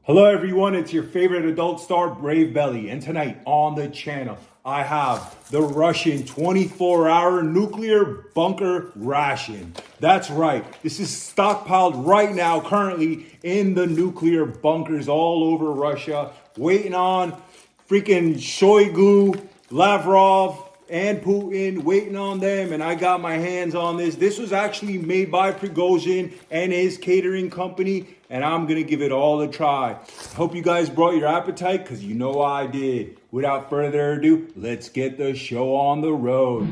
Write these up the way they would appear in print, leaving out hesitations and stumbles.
Hello everyone, it's your favorite adult star, Brave Belly, and tonight on the channel, I have the Russian 24-hour nuclear bunker ration. That's right, this is stockpiled right now, currently in the nuclear bunkers all over Russia, waiting on freaking Shoigu, Lavrov, and Putin, waiting on them, and I got my hands on this. This was actually made by Prigozhin and his catering company, and I'm gonna give it all a try. Hope you guys brought your appetite, because you know I did. Without further ado, let's get the show on the road.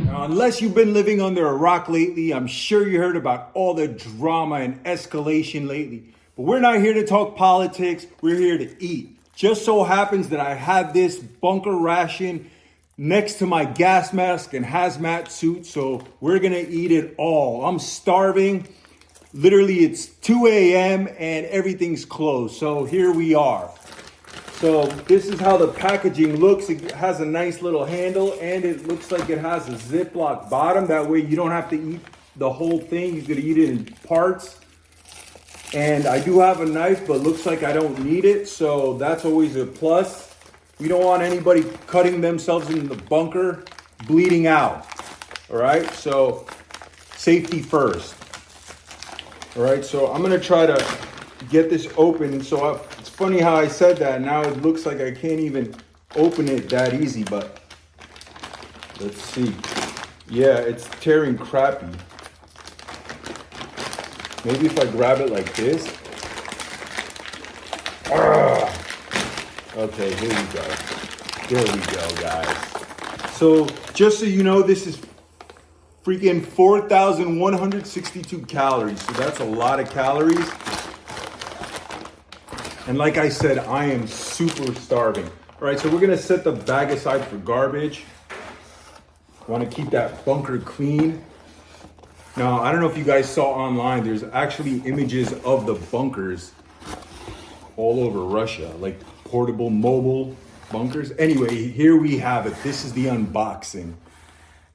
Now, unless you've been living under a rock lately, I'm sure you heard about all the drama and escalation lately. But we're not here to talk politics, we're here to eat. Just so happens that I have this bunker ration next to my gas mask and hazmat suit, so we're gonna eat it all. I'm starving. Literally, it's 2 a.m. and everything's closed, so here we are. So this is how the packaging looks. It has a nice little handle and it looks like it has a Ziploc bottom. That way you don't have to eat the whole thing. You could eat it in parts. And I do have a knife, but looks like I don't need it. So that's always a plus. We don't want anybody cutting themselves in the bunker, bleeding out. All right, so safety first. All right, so I'm gonna try to get this open. So it's funny how I said that. Now it looks like I can't even open it that easy, but let's see. Yeah, it's tearing crappy. Maybe if I grab it like this. Okay, here we go. There we go, guys. So just so you know, this is freaking 4,162 calories. So that's a lot of calories. And like I said, I am super starving. All right, so we're gonna set the bag aside for garbage. Want to keep that bunker clean. Now, I don't know if you guys saw online, there's actually images of the bunkers all over Russia, like portable, mobile bunkers. Anyway, here we have it. This is the unboxing.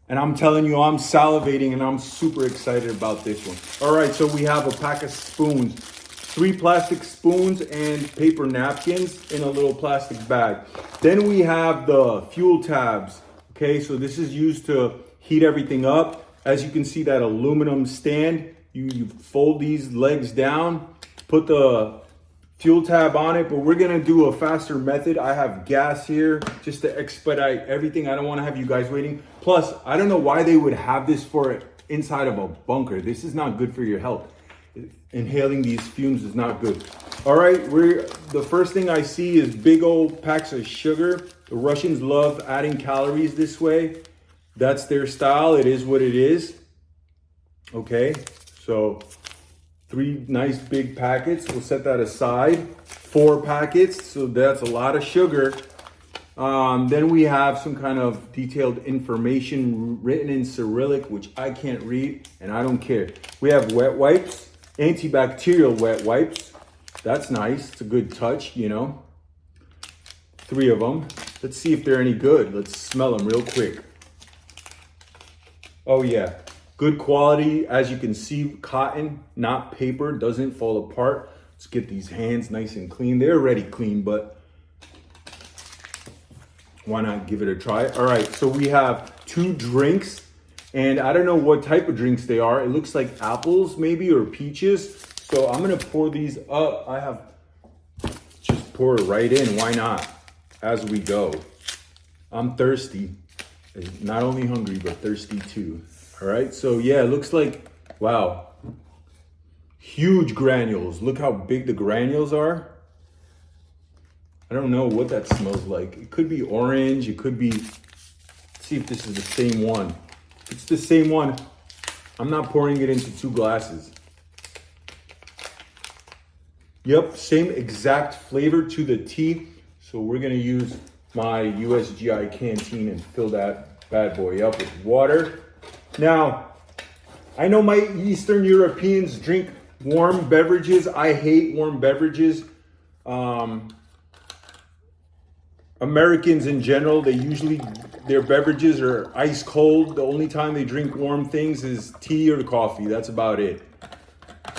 And I'm telling you, I'm salivating and I'm super excited about this one. All right, so we have a pack of spoons. 3 plastic spoons and paper napkins in a little plastic bag. Then we have the fuel tabs. Okay, so this is used to heat everything up. As you can see, that aluminum stand, you fold these legs down, put the fuel tab on it, but we're gonna do a faster method. I have gas here just to expedite everything. I don't wanna have you guys waiting. Plus, I don't know why they would have this for inside of a bunker. This is not good for your health. Inhaling these fumes is not good. All right, the first thing I see is big old packs of sugar. The Russians love adding calories this way. That's their style. It is what it is. Okay, so 3 nice big packets. We'll set that aside. 4 packets, so that's a lot of sugar. Then we have some kind of detailed information written in Cyrillic, which I can't read, and I don't care. We have wet wipes, antibacterial wet wipes. That's nice. It's a good touch, you know. 3 of them. Let's see if they're any good. Let's smell them real quick. Oh yeah, good quality. As you can see, cotton, not paper, doesn't fall apart. Let's get these hands nice and clean. They're already clean, but why not give it a try? All right, so we have 2 drinks, and I don't know what type of drinks they are. It looks like apples maybe, or peaches. So I'm gonna pour these up. Just pour it right in, why not? As we go. I'm thirsty. Not only hungry, but thirsty too. All right, so yeah, it looks like, wow. Huge granules. Look how big the granules are. I don't know what that smells like. It could be orange, it could be, let's see if this is the same one. If it's the same one, I'm not pouring it into 2 glasses. Yep, same exact flavor to the T. So we're gonna use my USGI canteen and fill that bad boy up with water. Now, I know my Eastern Europeans drink warm beverages. I hate warm beverages. Americans in general, their beverages are ice cold. The only time they drink warm things is tea or coffee. That's about it.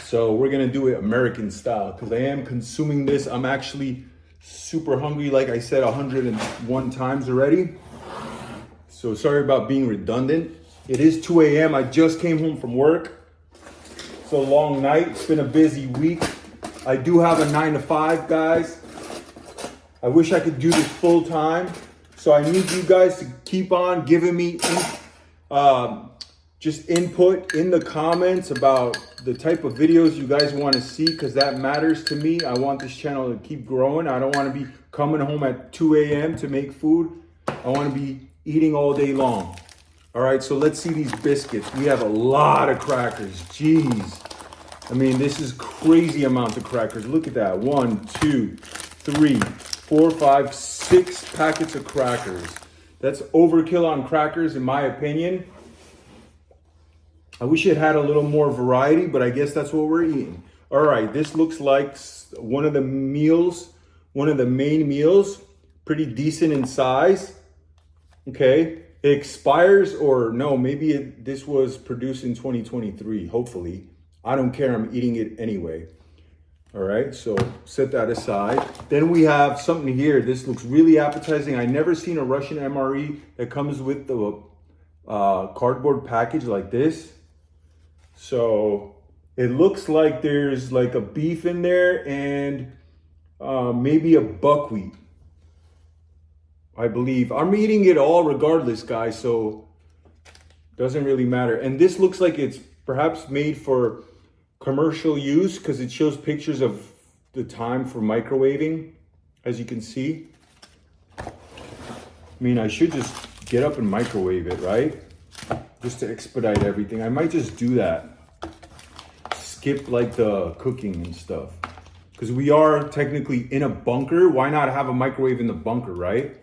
So we're gonna do it American style because I am consuming this. I'm actually super hungry, like I said 101 times already. So sorry about being redundant. It is 2 a.m. I just came home from work. It's a long night. It's been a busy week. I do have a 9 to 5, guys. I wish I could do this full time. So I need you guys to keep on giving me just input in the comments about the type of videos you guys want to see, because that matters to me. I want this channel to keep growing. I don't want to be coming home at 2 a.m. to make food. I want to be eating all day long. All right, so let's see these biscuits. We have a lot of crackers. Jeez. I mean, this is crazy amount of crackers. Look at that. 1, 2, 3, 4, 5, 6 packets of crackers. That's overkill on crackers, in my opinion. I wish it had a little more variety, but I guess that's what we're eating. All right, this looks like one of the meals, one of the main meals. Pretty decent in size. Okay, it expires, or no, maybe this was produced in 2023, hopefully. I don't care, I'm eating it anyway. All right, so set that aside. Then we have something here. This looks really appetizing. I never seen a Russian MRE that comes with the cardboard package like this. So it looks like there's like a beef in there and maybe a buckwheat, I believe. I'm eating it all regardless, guys, so doesn't really matter. And this looks like it's perhaps made for commercial use because it shows pictures of the time for microwaving, as you can see. I mean, I should just get up and microwave it, right? Just to expedite everything. I might just do that. Skip like the cooking and stuff. Because we are technically in a bunker. Why not have a microwave in the bunker, right?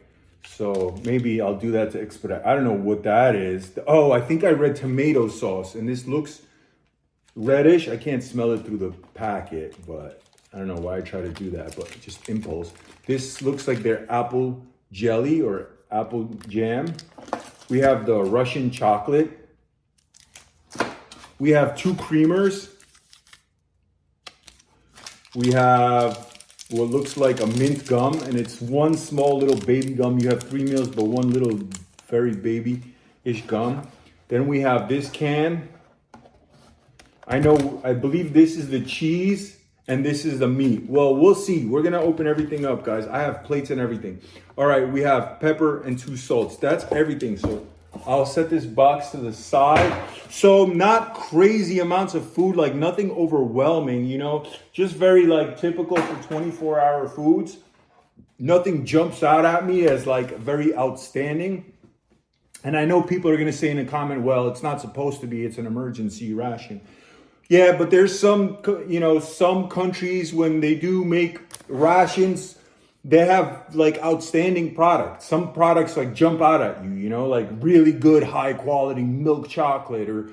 So maybe I'll do that to expedite. I don't know what that is. Oh, I think I read tomato sauce, and this looks reddish. I can't smell it through the packet, but I don't know why I try to do that, but just impulse. This looks like their apple jelly or apple jam. We have the Russian chocolate. We have 2 creamers. We have what looks like a mint gum, and it's one small little baby gum. You have 3 meals, but one little very baby-ish gum. Then we have this can. I believe this is the cheese and this is the meat. Well, we'll see. We're gonna open everything up, guys. I have plates and everything. All right, we have pepper and 2 salts. That's everything. So I'll set this box to the side. So not crazy amounts of food, like nothing overwhelming, you know, just very like typical for 24-hour foods. Nothing jumps out at me as like very outstanding. And I know people are gonna say in a comment, well, it's not supposed to be, it's an emergency ration. Yeah, but there's some, some countries when they do make rations, they have like outstanding products. Some products like jump out at you, like really good high quality milk chocolate or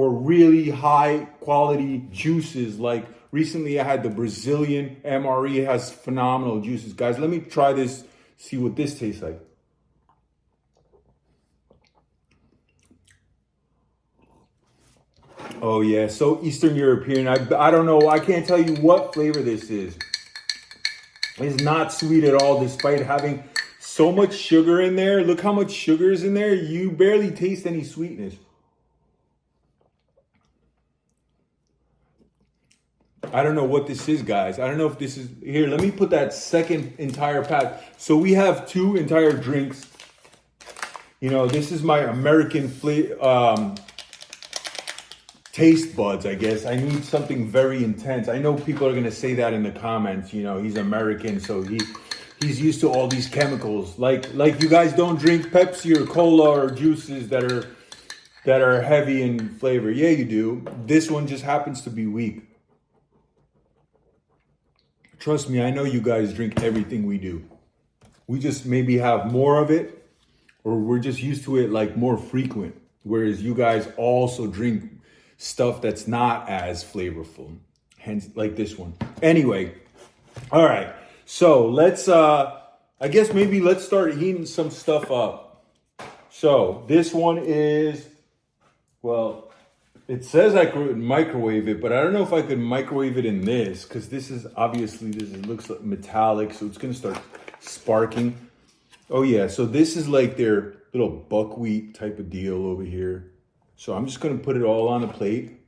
really high quality juices. Like recently I had the Brazilian MRE, has phenomenal juices. Guys, let me try this, see what this tastes like. Oh yeah, so Eastern European. I don't know, I can't tell you what flavor this is. It's not sweet at all, despite having so much sugar in there. Look how much sugar is in there. You barely taste any sweetness. I don't know what this is, guys. I don't know if this is, here, let me put that second entire pack. So we have 2 entire drinks. This is my American taste buds, I guess. I need something very intense. I know people are gonna say that in the comments. He's American, so he's used to all these chemicals. Like you guys don't drink Pepsi or cola or juices that are heavy in flavor. Yeah, you do. This one just happens to be weak. Trust me, I know you guys drink everything we do. We just maybe have more of it, or we're just used to it like more frequent. Whereas you guys also drink stuff that's not as flavorful, hence like this one. Anyway, all right, so let's I guess maybe let's start heating some stuff up. So this one is, well, it says I could microwave it, but I don't know if I could microwave it in this, because this is obviously, it looks like metallic, so it's gonna start sparking. Oh yeah, so this is like their little buckwheat type of deal over here. So I'm just gonna put it all on the plate,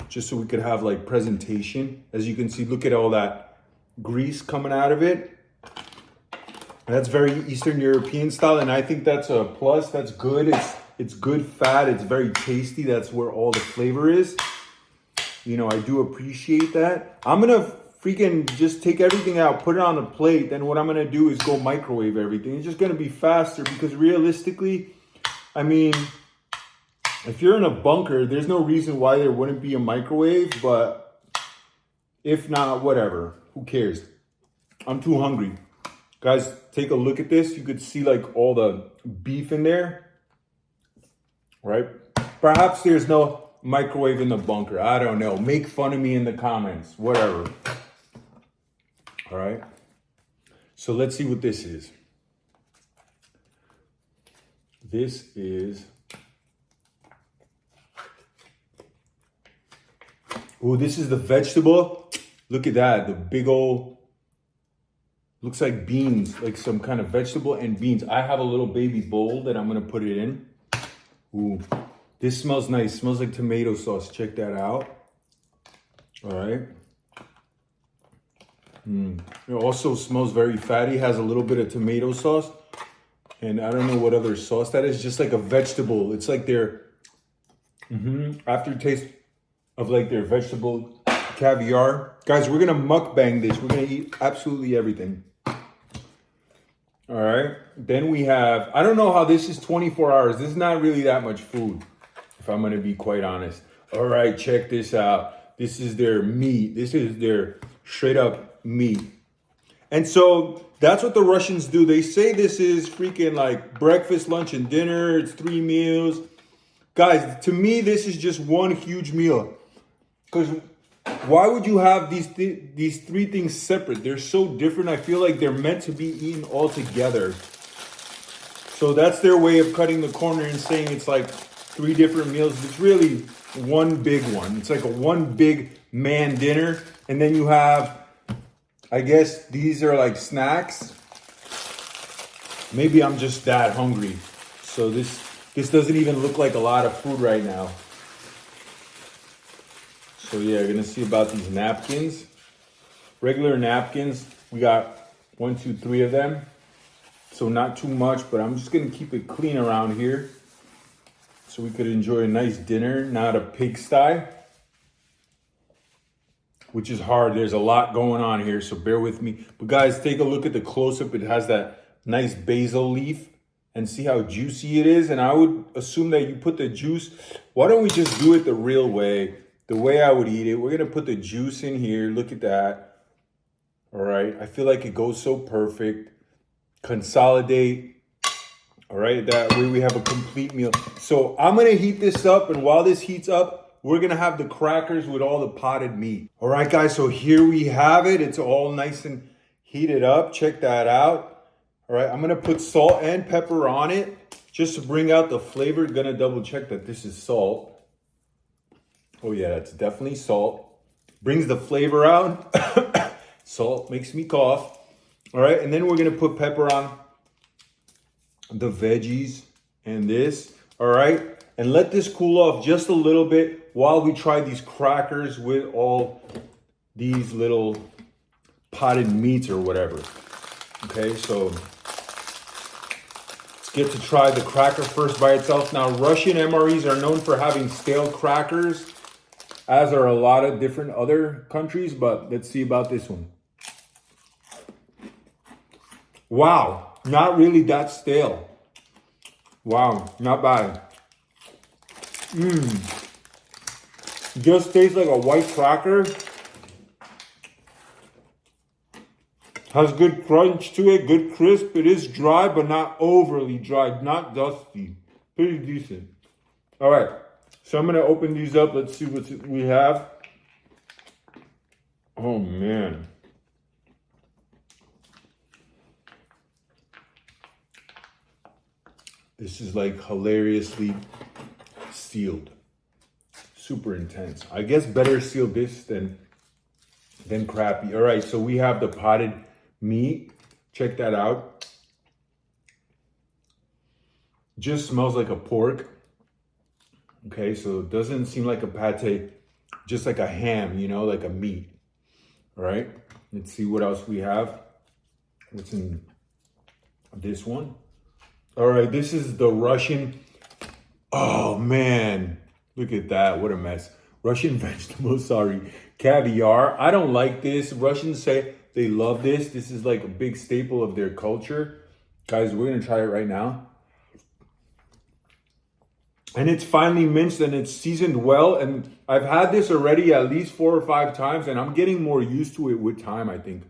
just so we could have like presentation. As you can see, look at all that grease coming out of it. That's very Eastern European style, and I think that's a plus. That's good. It's good fat. It's very tasty. That's where all the flavor is. You know, I do appreciate that. I'm gonna freaking just take everything out, put it on a plate. Then what I'm gonna do is go microwave everything. It's just gonna be faster, because realistically, I mean, if you're in a bunker, there's no reason why there wouldn't be a microwave, but if not, whatever. Who cares? I'm too hungry. Guys, take a look at this. You could see like all the beef in there, right? Perhaps there's no microwave in the bunker. I don't know. Make fun of me in the comments, whatever. All right. So let's see what this is. This is, oh, this is the vegetable. Look at that. The big old, looks like beans, like some kind of vegetable and beans. I have a little baby bowl that I'm gonna put it in. Ooh, this smells nice. Smells like tomato sauce. Check that out. All right. It also smells very fatty. Has a little bit of tomato sauce. And I don't know what other sauce that is. Just like a vegetable. It's like their aftertaste of like their vegetable caviar. Guys, we're gonna mukbang this. We're gonna eat absolutely everything. All right. Then we have, I don't know how this is 24 hours. This is not really that much food, if I'm gonna be quite honest. All right, check this out. This is their meat. This is their straight up meat. And so that's what the Russians do. They say this is freaking like breakfast, lunch, and dinner. It's 3 meals. Guys, to me, this is just one huge meal. Because why would you have these 3 things separate? They're so different. I feel like they're meant to be eaten all together. So that's their way of cutting the corner and saying it's like 3 different meals. It's really one big one. It's like a one big man dinner. And then you have, I guess these are like snacks. Maybe I'm just that hungry. So this doesn't even look like a lot of food right now. So yeah, you're gonna see about these napkins. Regular napkins, we got 1, 2, 3 of them. So not too much, but I'm just gonna keep it clean around here so we could enjoy a nice dinner, not a pigsty, which is hard. There's a lot going on here, so bear with me. But guys, take a look at the close-up. It has that nice basil leaf, and see how juicy it is. And I would assume that you put the juice. Why don't we just do it the real way? The way I would eat it. We're gonna put the juice in here. Look at that. All right, I feel like it goes so perfect. Consolidate. All right, that way we have a complete meal. So I'm gonna heat this up, and while this heats up, we're gonna have the crackers with all the potted meat. All right, guys, so here we have it. It's all nice and heated up. Check that out. All right, I'm gonna put salt and pepper on it just to bring out the flavor. Gonna double check that this is salt. Oh yeah, that's definitely salt. Brings the flavor out. Salt makes me cough. All right, and then we're gonna put pepper on the veggies and this. All right, and let this cool off just a little bit while we try these crackers with all these little potted meats or whatever. Okay, so let's get to try the cracker first by itself. Now, Russian MREs are known for having stale crackers, as are a lot of different other countries, but let's see about this one. Wow, not really that stale. Wow, not bad. Just tastes like a white cracker. Has good crunch to it, good crisp. It is dry, but not overly dry, not dusty. Pretty decent. All right, so I'm gonna open these up. Let's see what we have. Oh man. This is like hilariously sealed. Super intense. I guess better seal this than crappy. All right, so we have the potted meat. Check that out. Just smells like a pork. Okay, so it doesn't seem like a pate, just like a ham, you know, like a meat. All right, let's see what else we have. What's in this one? All right, this is the Russian. Oh man, look at that. What a mess. Russian vegetables, sorry. Caviar. I don't like this. Russians say they love this. This is like a big staple of their culture. Guys, we're gonna try it right now. And it's finely minced and it's seasoned well. And I've had this already at least 4 or 5 times and I'm getting more used to it with time, I think.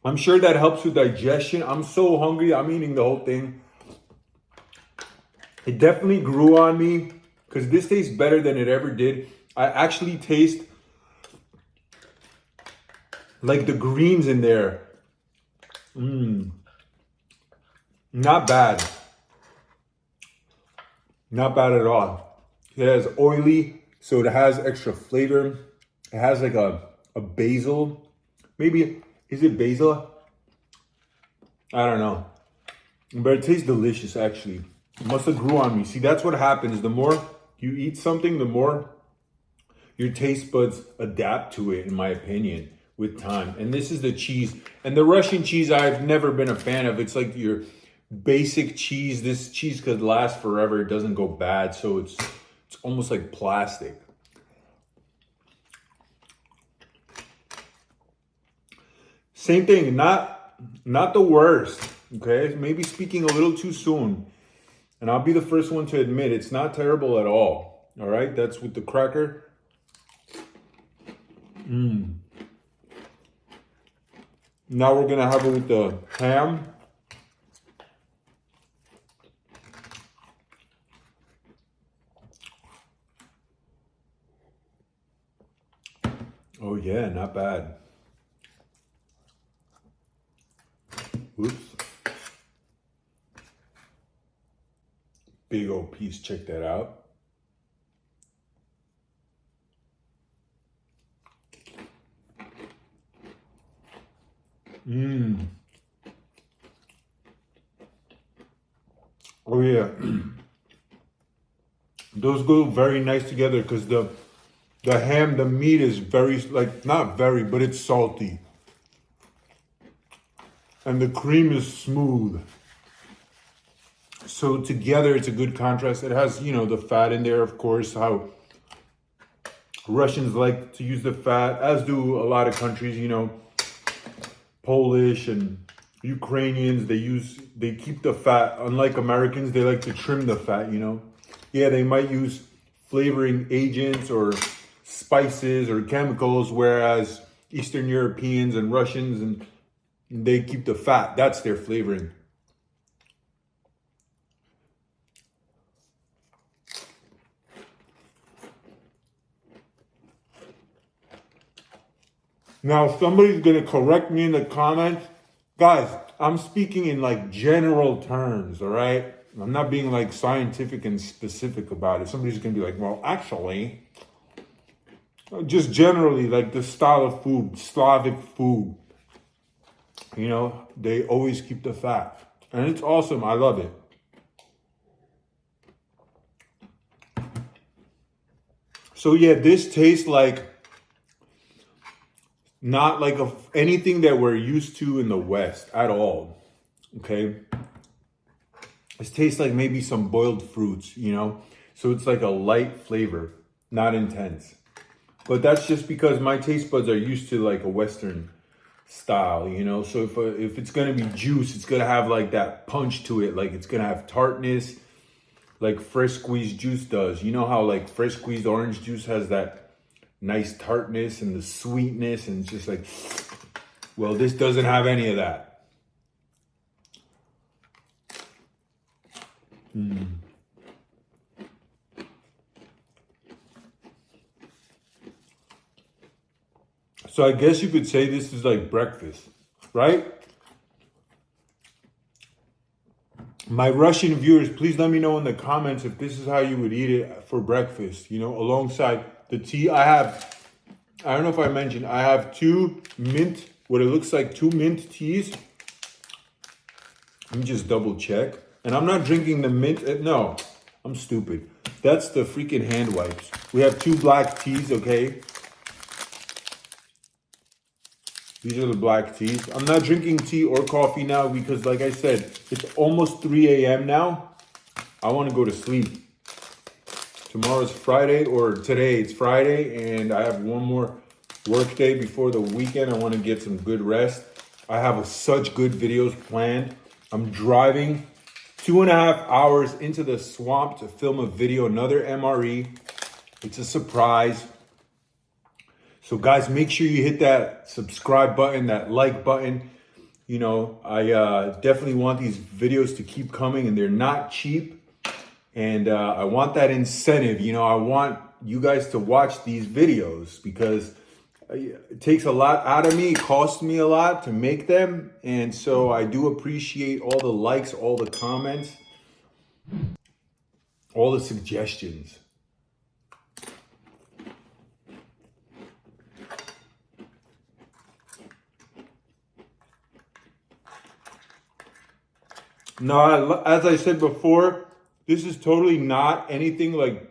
I'm sure that helps with digestion. I'm so hungry, I'm eating the whole thing. It definitely grew on me because this tastes better than it ever did. I actually taste like the greens in there. Not bad. Not bad at all. It has oily, so it has extra flavor. It has like a basil. Maybe, is it basil? I don't know. But it tastes delicious actually. It must have grew on me. See, that's what happens. The more you eat something, the more your taste buds adapt to it, in my opinion, with time. And this is the cheese. And the Russian cheese, I've never been a fan of. It's like your basic cheese. This cheese could last forever. It doesn't go bad. So it's almost like plastic. Same thing, not the worst. Okay, maybe speaking a little too soon. And I'll be the first one to admit it's not terrible at all. All right, that's with the cracker. Now we're gonna have it with the ham. Oh yeah, not bad. Oops. Big old piece, check that out. Oh yeah. Those go very nice together because the ham, the meat is very, like, not very, but it's salty. And the cream is smooth. So together it's a good contrast. It has, you know, the fat in there, of course, how Russians like to use the fat, as do a lot of countries, you know, Polish and Ukrainians, they keep the fat. Unlike Americans, they like to trim the fat, you know. Yeah, they might use flavoring agents or spices or chemicals, whereas Eastern Europeans and Russians, and they keep the fat. That's their flavoring. Now, somebody's going to correct me in the comments. Guys, I'm speaking in like general terms, all right? I'm not being like scientific and specific about it. Somebody's going to be like, well, actually, just generally like the style of food, Slavic food, you know, they always keep the fat. And it's awesome. I love it. So yeah, this tastes like not like anything that we're used to in the West at all, okay? It tastes like maybe some boiled fruits, you know? So it's like a light flavor, not intense. But that's just because my taste buds are used to like a Western style, you know? So if it's gonna be juice, it's gonna have like that punch to it. Like it's gonna have tartness, like fresh squeezed juice does. You know how like fresh squeezed orange juice has that nice tartness and the sweetness, and it's just like, well, this doesn't have any of that. So I guess you could say this is like breakfast, right? My Russian viewers, please let me know in the comments if this is how you would eat it for breakfast, you know, alongside the tea. I don't know if I mentioned, I have two mint, what it looks like 2 mint teas. Let me just double check. And I'm not drinking the mint, no, I'm stupid. That's the freaking hand wipes. We have 2 black teas, okay? These are the black teas. I'm not drinking tea or coffee now because, like I said, it's almost 3 a.m. now. I want to go to sleep. Tomorrow's Friday, or today it's Friday, and I have one more work day before the weekend. I want to get some good rest. I have such good videos planned. I'm driving 2.5 hours into the swamp to film a video, another MRE. It's a surprise. So guys, make sure you hit that subscribe button, that like button. You know, I definitely want these videos to keep coming, and they're not cheap. And I want that incentive. You know, I want you guys to watch these videos because it takes a lot out of me. It costs me a lot to make them. And so I do appreciate all the likes, all the comments, all the suggestions. No, as I said before, this is totally not anything like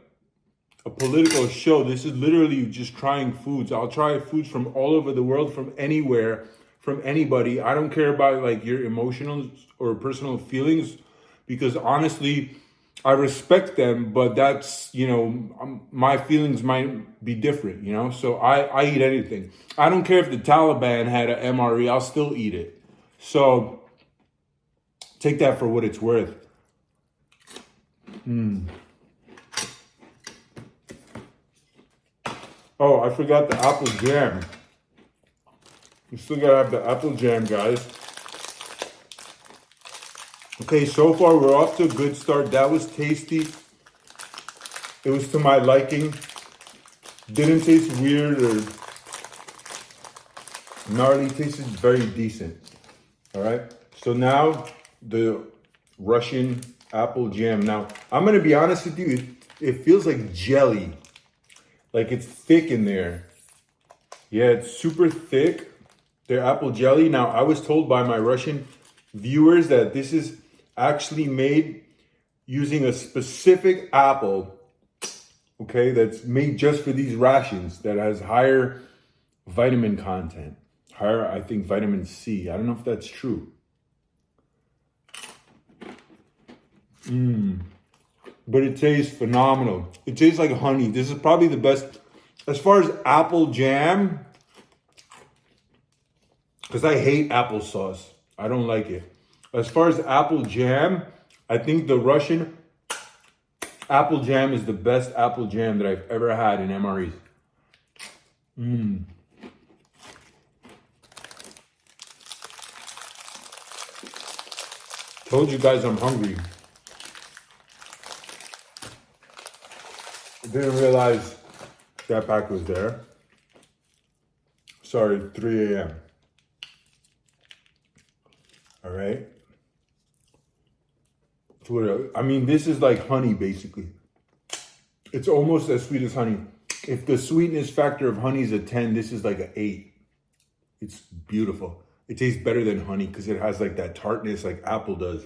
a political show. This is literally just trying foods. I'll try foods from all over the world, from anywhere, from anybody. I don't care about like your emotional or personal feelings because honestly, I respect them, but that's, you know, my feelings might be different, you know? So I eat anything. I don't care if the Taliban had an MRE, I'll still eat it. So take that for what it's worth. Oh, I forgot the apple jam. You still gotta have the apple jam, guys. Okay, so far we're off to a good start. That was tasty. It was to my liking. Didn't taste weird or gnarly. Tasted very decent. All right. So now the Russian apple jam. Now I'm gonna be honest with you. It feels like jelly. Like it's thick in there. Yeah, it's super thick. Their apple jelly. Now I was told by my Russian viewers that this is actually made using a specific apple, okay, that's made just for these rations, that has higher vitamin content, higher, I think, vitamin C. I don't know if that's true. But it tastes phenomenal. It tastes like honey. This is probably the best, as far as apple jam, because I hate applesauce. I don't like it. As far as apple jam, I think the Russian apple jam is the best apple jam that I've ever had in MREs. Told you guys I'm hungry. Didn't realize that pack was there. Sorry, 3 a.m. All right. I mean, this is like honey, basically. It's almost as sweet as honey. If the sweetness factor of honey is a 10, this is like an 8. It's beautiful. It tastes better than honey because it has like that tartness like apple does.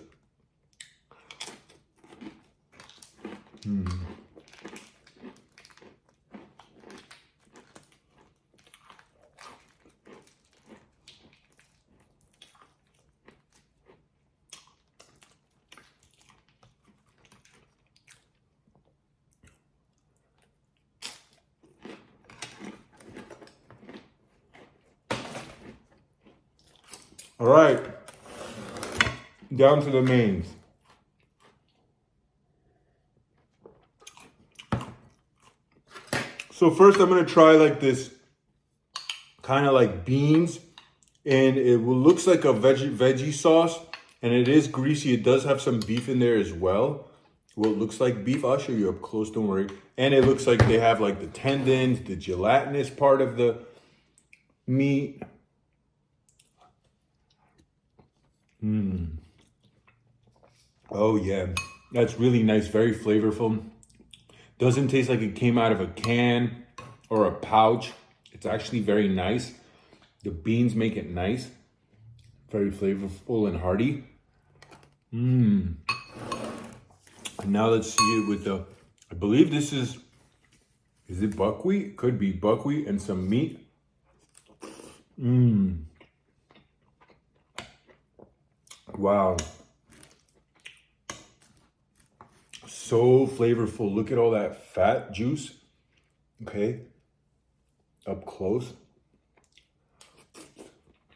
All right, down to the mains. So first I'm gonna try like this kind of like beans, and it looks like a veggie sauce, and it is greasy. It does have some beef in there as well. Well, it looks like beef. I'll show you up close, don't worry. And it looks like they have like the tendons, the gelatinous part of the meat. Oh yeah, that's really nice, very flavorful. Doesn't taste like it came out of a can or a pouch. It's actually very nice. The beans make it nice, very flavorful and hearty. And now let's see it with the, I believe this is it buckwheat? Could be buckwheat and some meat. Wow. So flavorful. Look at all that fat juice. Okay. Up close.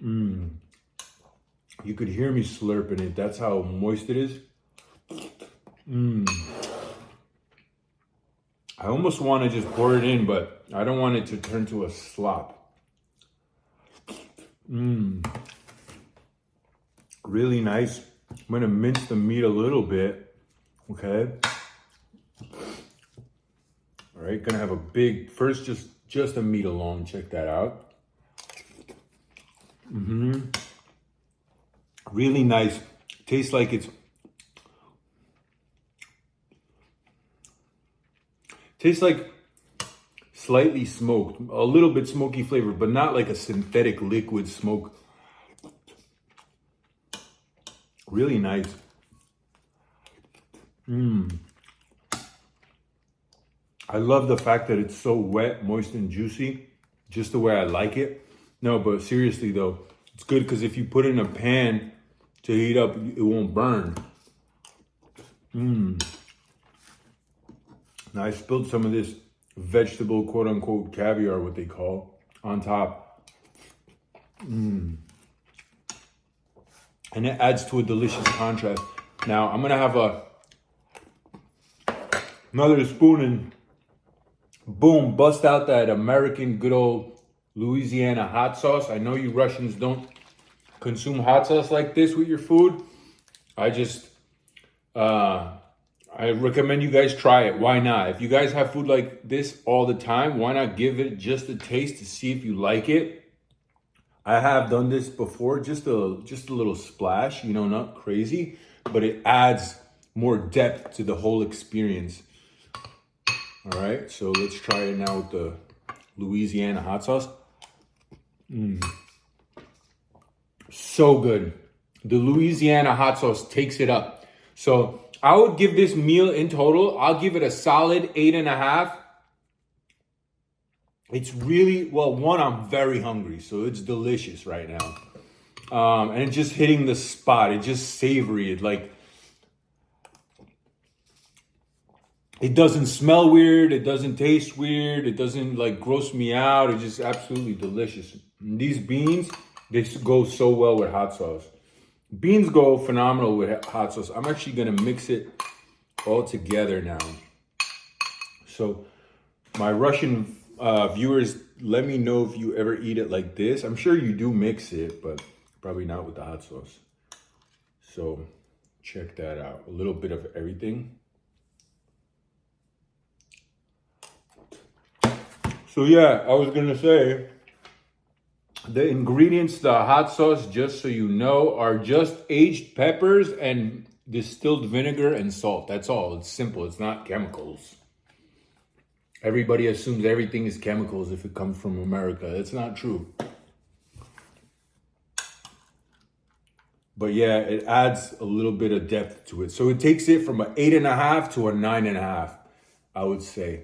You could hear me slurping it. That's how moist it is. I almost want to just pour it in, but I don't want it to turn to a slop. Really nice. I'm going to mince the meat a little bit. Okay. All right. Going to have a big, first just the meat alone. Check that out. Really nice. Tastes like it's slightly smoked, a little bit smoky flavor, but not like a synthetic liquid smoke. Really nice. I love the fact that it's so wet, moist, and juicy, just the way I like it. No, but seriously though, it's good because if you put it in a pan to heat up, it won't burn. Now I spilled some of this vegetable, quote unquote, caviar, what they call, on top. And it adds to a delicious contrast. Now I'm gonna have another spoon and boom, bust out that American good old Louisiana hot sauce. I know you Russians don't consume hot sauce like this with your food. I recommend you guys try it. Why not? If you guys have food like this all the time, why not give it just a taste to see if you like it? I have done this before, just a little splash, you know, not crazy, but it adds more depth to the whole experience. All right, so let's try it now with the Louisiana hot sauce. So good. The Louisiana hot sauce takes it up. So I would give this meal in total, I'll give it a solid 8.5. It's really, well, one, I'm very hungry, so it's delicious right now. And it's just hitting the spot. It's just savory. It doesn't smell weird. It doesn't taste weird. It doesn't like gross me out. It's just absolutely delicious. And these beans, they go so well with hot sauce. Beans go phenomenal with hot sauce. I'm actually gonna mix it all together now. So my Russian viewers, let me know if you ever eat it like this. I'm sure you do mix it, but probably not with the hot sauce. So check that out. A little bit of everything. So yeah, I was gonna say, the ingredients, the hot sauce, just so you know, are just aged peppers and distilled vinegar and salt. That's all. It's simple. It's not chemicals. Everybody assumes everything is chemicals if it comes from America. That's not true. But yeah, it adds a little bit of depth to it. So it takes it from an 8.5 to a 9.5, I would say.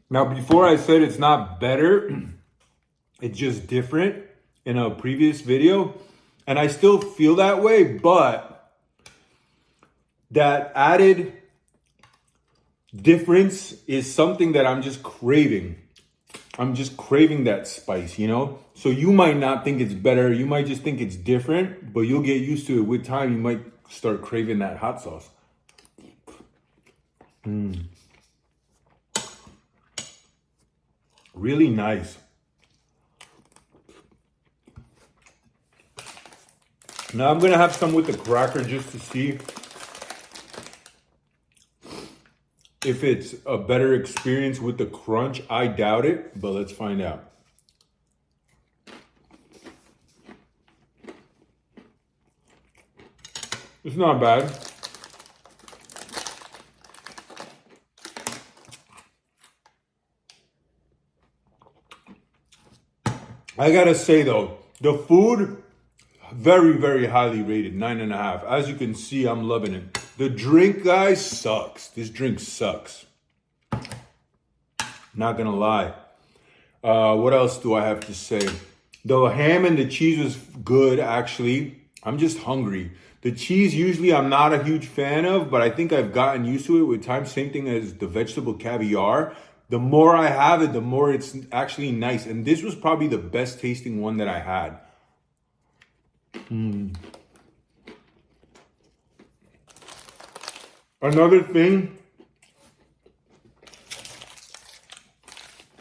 Now, before I said it's not better, it's just different in a previous video. And I still feel that way, but that added difference is something that I'm just craving. I'm just craving that spice, you know? So you might not think it's better. You might just think it's different, but you'll get used to it. With time, you might start craving that hot sauce. Really nice. Now I'm gonna have some with the cracker just to see if it's a better experience with the crunch. I doubt it, but let's find out. It's not bad. I gotta say though, the food, very, very highly rated, 9.5. As you can see, I'm loving it. The drink, guys, sucks. This drink sucks. Not gonna lie. What else do I have to say? The ham and the cheese was good, actually. I'm just hungry. The cheese, usually I'm not a huge fan of, but I think I've gotten used to it with time. Same thing as the vegetable caviar. The more I have it, the more it's actually nice. And this was probably the best tasting one that I had. Another thing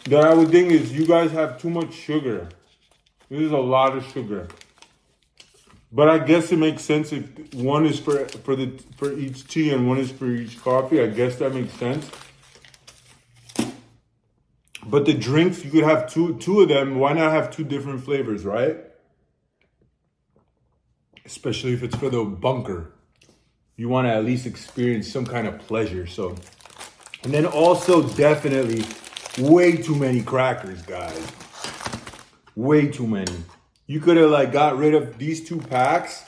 that I would think is you guys have too much sugar. This is a lot of sugar. But I guess it makes sense if one is for each tea and one is for each coffee. I guess that makes sense. But the drinks, you could have two of them. Why not have two different flavors, right? Especially if it's for the bunker. You want to at least experience some kind of pleasure. So, and then also definitely way too many crackers, guys. Way too many. You could have like got rid of these 2 packs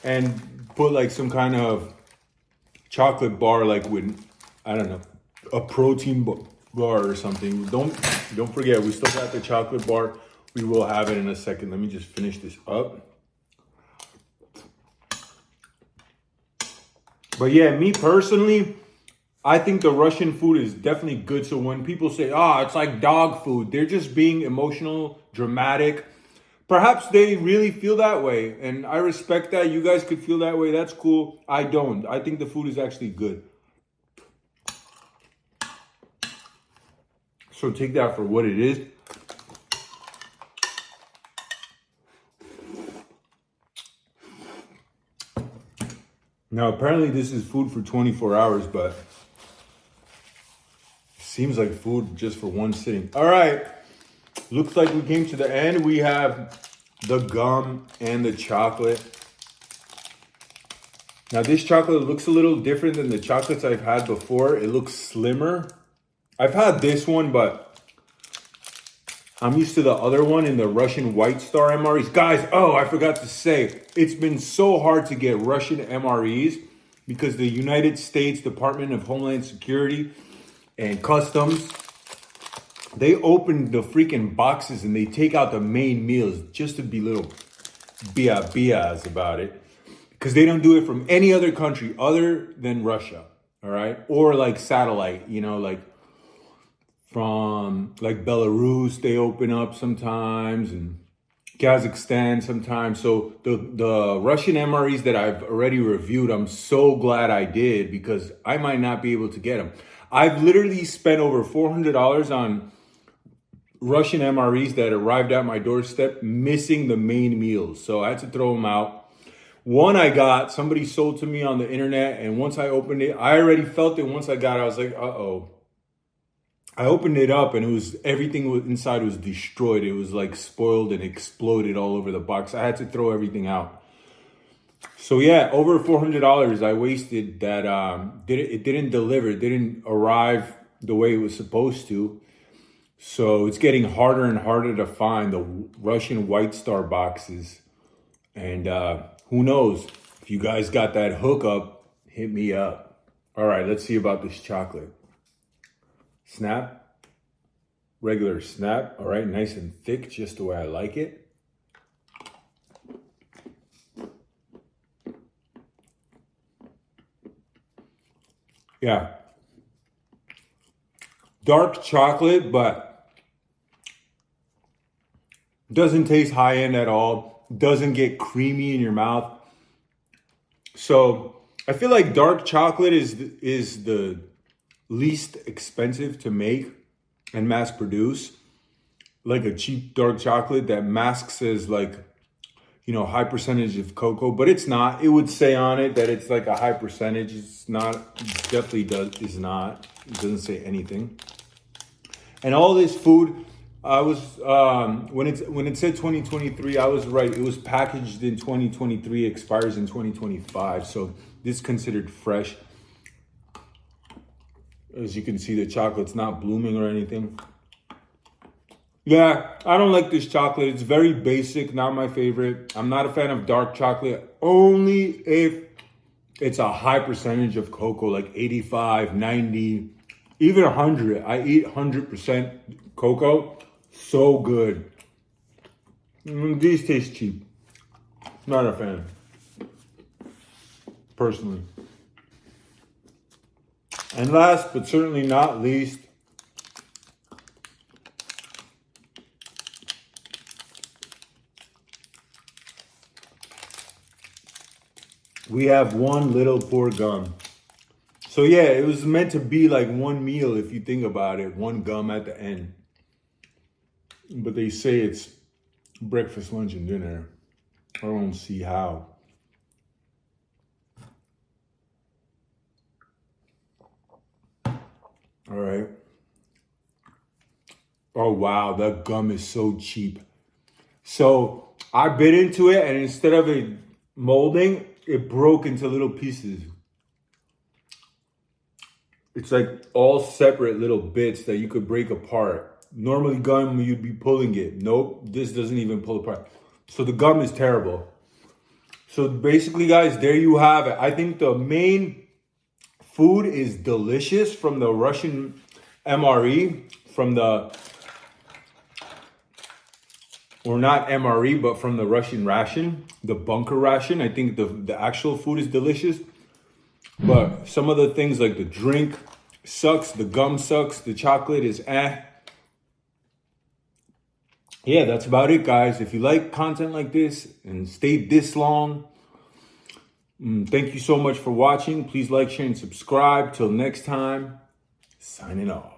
and put like some kind of chocolate bar, like with, I don't know, a protein bar or something. Don't forget, we still got the chocolate bar. We will have it in a second. Let me just finish this up. But yeah, me personally, I think the Russian food is definitely good. So when people say, oh, it's like dog food, they're just being emotional, dramatic. Perhaps they really feel that way. And I respect that. You guys could feel that way. That's cool. I don't. I think the food is actually good. So take that for what it is. Now, apparently this is food for 24 hours, but it seems like food just for one sitting. All right. Looks like we came to the end. We have the gum and the chocolate. Now, this chocolate looks a little different than the chocolates I've had before. It looks slimmer. I've had this one, but I'm used to the other one in the Russian White Star MREs. Guys, oh, I forgot to say, it's been so hard to get Russian MREs because the United States Department of Homeland Security and Customs, they open the freaking boxes and they take out the main meals just to be little bias about it. Because they don't do it from any other country other than Russia, all right? Or like satellite, you know, like from like Belarus, they open up sometimes, and Kazakhstan sometimes. So the Russian MREs that I've already reviewed, I'm so glad I did because I might not be able to get them. I've literally spent over $400 on Russian MREs that arrived at my doorstep missing the main meals. So I had to throw them out. One I got, somebody sold to me on the internet, and once I opened it, I already felt it. Once I got it, I was like, uh-oh. I opened it up and it was, everything inside was destroyed. It was like spoiled and exploded all over the box. I had to throw everything out. So yeah, over $400 I wasted that. It didn't deliver. It didn't arrive the way it was supposed to. So it's getting harder and harder to find the Russian White Star boxes. And who knows? If you guys got that hookup, hit me up. All right, let's see about this chocolate. Snap, regular snap, all right, nice and thick, just the way I like it. Yeah, dark chocolate, but doesn't taste high end at all, doesn't get creamy in your mouth. So I feel like dark chocolate is the least expensive to make and mass produce, like a cheap dark chocolate that masks as like, you know, high percentage of cocoa, but it's not. It would say on it that it's like a high percentage. It's not. It definitely is not. It doesn't say anything. And all this food I was when it said 2023, I was right. It was packaged in 2023, expires in 2025. So this is considered fresh. As you can see, the chocolate's not blooming or anything. Yeah, I don't like this chocolate. It's very basic, not my favorite. I'm not a fan of dark chocolate, only if it's a high percentage of cocoa, like 85, 90, even 100. I eat 100% cocoa. So good. These taste cheap. Not a fan, personally. And last but certainly not least, we have one little pour gum. So yeah, it was meant to be like one meal if you think about it, one gum at the end. But they say it's breakfast, lunch, and dinner. I don't see how. All right. Oh wow, that gum is so cheap. So I bit into it, and instead of it molding, it broke into little pieces. It's like all separate little bits that you could break apart. Normally gum, you'd be pulling it. Nope, this doesn't even pull apart. So the gum is terrible. So basically, guys, there you have it. I think the main food is delicious from the Russian MRE, from the, or not MRE, but from the Russian ration, the bunker ration. I think the actual food is delicious. But some of the things like the drink sucks, the gum sucks, the chocolate is eh. Yeah, that's about it, guys. If you like content like this and stayed this long, thank you so much for watching. Please like, share, and subscribe. Till next time, signing off.